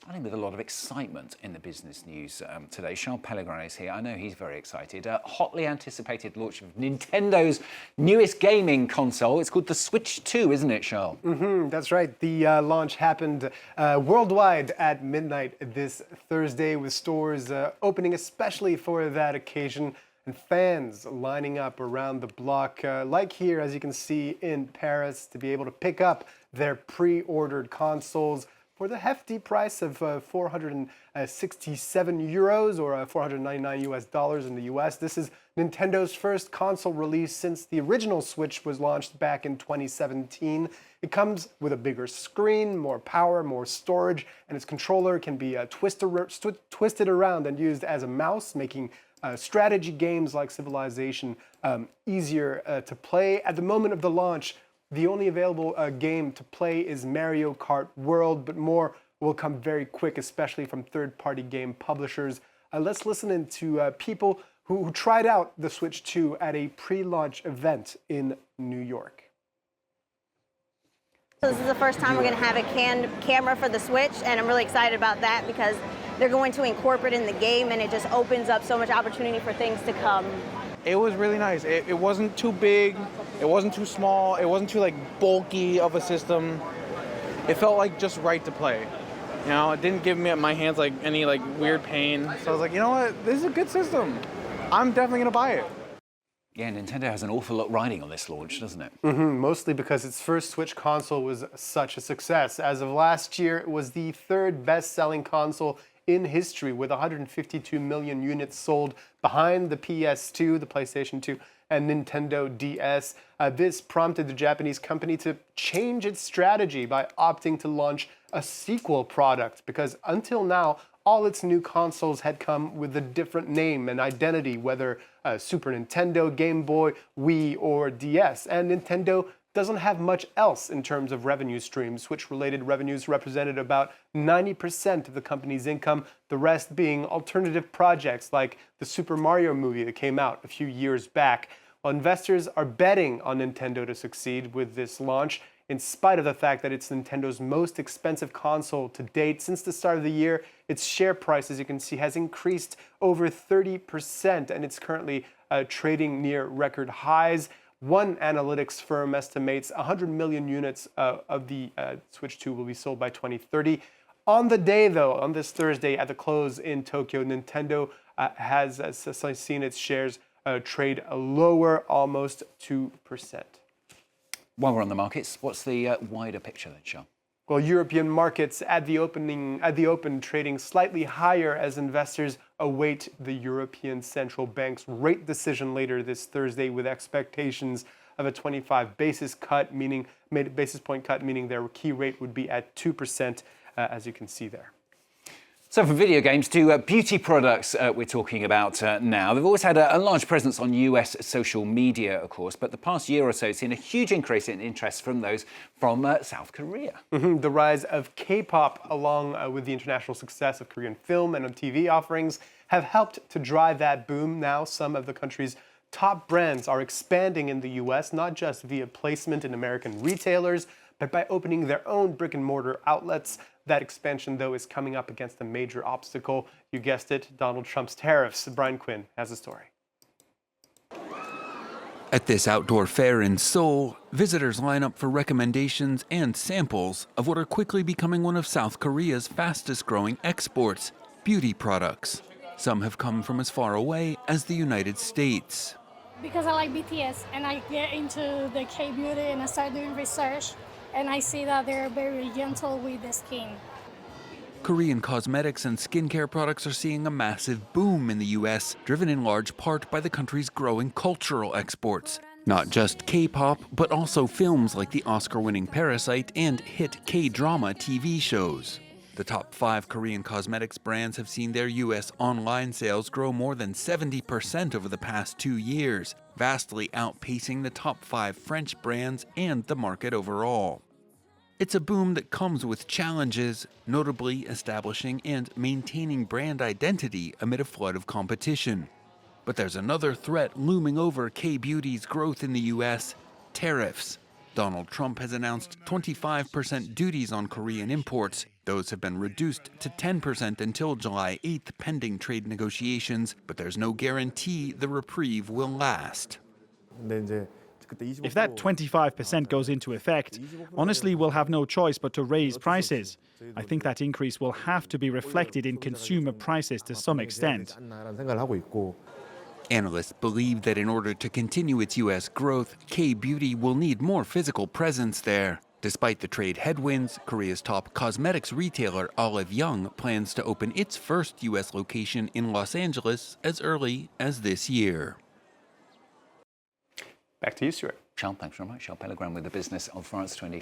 Starting with a lot of excitement in the business news today. Charles Pellegrin is here. I know he's very excited. Hotly anticipated launch of Nintendo's newest gaming console. It's called the Switch 2, isn't it, Charles? That's right. The launch happened worldwide at midnight this Thursday, with stores opening especially for that occasion and fans lining up around the block, like here, as you can see in Paris, to be able to pick up their pre-ordered consoles for the hefty price of 467 euros or $499 in the US. This is Nintendo's first console release since the original Switch was launched back in 2017. It comes with a bigger screen, more power, more storage, and its controller can be twisted around and used as a mouse, making strategy games like Civilization easier to play. At the moment of the launch, the only available game to play is Mario Kart World, but more will come very quick, especially from third-party game publishers. Let's listen in to people who tried out the Switch 2 at a pre-launch event in New York. So this is the first time we're going to have a camera for the Switch, and I'm really excited about that because they're going to incorporate it in the game, and it just opens up so much opportunity for things to come. It was really nice. It wasn't too big, it wasn't too small, it wasn't too bulky of a system. It felt like just right to play. You know, it didn't give me my hands any weird pain. So I was like, you know what, this is a good system. I'm definitely gonna buy it. Yeah, Nintendo has an awful lot riding on this launch, doesn't it? Mostly because its first Switch console was such a success. As of last year, it was the third best-selling console in history, with 152 million units sold, behind the PS2, the PlayStation 2, and Nintendo DS. This prompted the Japanese company to change its strategy by opting to launch a sequel product, because until now, all its new consoles had come with a different name and identity, whether Super Nintendo, Game Boy, Wii, or DS. And Nintendo doesn't have much else in terms of revenue streams. Switch-related revenues represented about 90% of the company's income, the rest being alternative projects like the Super Mario movie that came out a few years back. Well, investors are betting on Nintendo to succeed with this launch, in spite of the fact that it's Nintendo's most expensive console to date. Since the start of the year, its share price, as you can see, has increased over 30%, and it's currently trading near record highs. One analytics firm estimates 100 million units of the Switch 2 will be sold by 2030. On the day, though, on this Thursday at the close in Tokyo, Nintendo has seen its shares trade lower, almost 2%. While we're on the markets, what's the wider picture then, Charles? Well, European markets at the open trading slightly higher as investors await the European Central Bank's rate decision later this Thursday, with expectations of a 25 basis point cut, meaning their key rate would be at 2%, as you can see there. So from video games to beauty products we're talking about now. They've always had a large presence on US social media, of course, but the past year or so has seen a huge increase in interest from those from South Korea. The rise of K-pop, along with the international success of Korean film and TV offerings, have helped to drive that boom. Now some of the country's top brands are expanding in the US, not just via placement in American retailers, but by opening their own brick-and-mortar outlets. That expansion, though, is coming up against a major obstacle. You guessed it, Donald Trump's tariffs. Brian Quinn has the story. At this outdoor fair in Seoul, visitors line up for recommendations and samples of what are quickly becoming one of South Korea's fastest-growing exports, beauty products. Some have come from as far away as the United States. Because I like BTS and I get into the K-beauty and I start doing research, and I see that they're very gentle with the skin. Korean cosmetics and skincare products are seeing a massive boom in the US, driven in large part by the country's growing cultural exports. Not just K-pop, but also films like the Oscar-winning Parasite and hit K-drama TV shows. The top 5 Korean cosmetics brands have seen their US online sales grow more than 70% over the past 2 years, vastly outpacing the top 5 French brands and the market overall. It's a boom that comes with challenges, notably establishing and maintaining brand identity amid a flood of competition. But there's another threat looming over K-beauty's growth in the US: tariffs. Donald Trump has announced 25% duties on Korean imports. Those have been reduced to 10% until July 8th, pending trade negotiations, but there's no guarantee the reprieve will last. If that 25% goes into effect, honestly, we'll have no choice but to raise prices. I think that increase will have to be reflected in consumer prices to some extent. Analysts believe that in order to continue its U.S. growth, K-beauty will need more physical presence there. Despite the trade headwinds, Korea's top cosmetics retailer Olive Young plans to open its first U.S. location in Los Angeles as early as this year. Back to you, Stuart. Charles, thanks very much. Charles Pellegrin with the Business of France 24.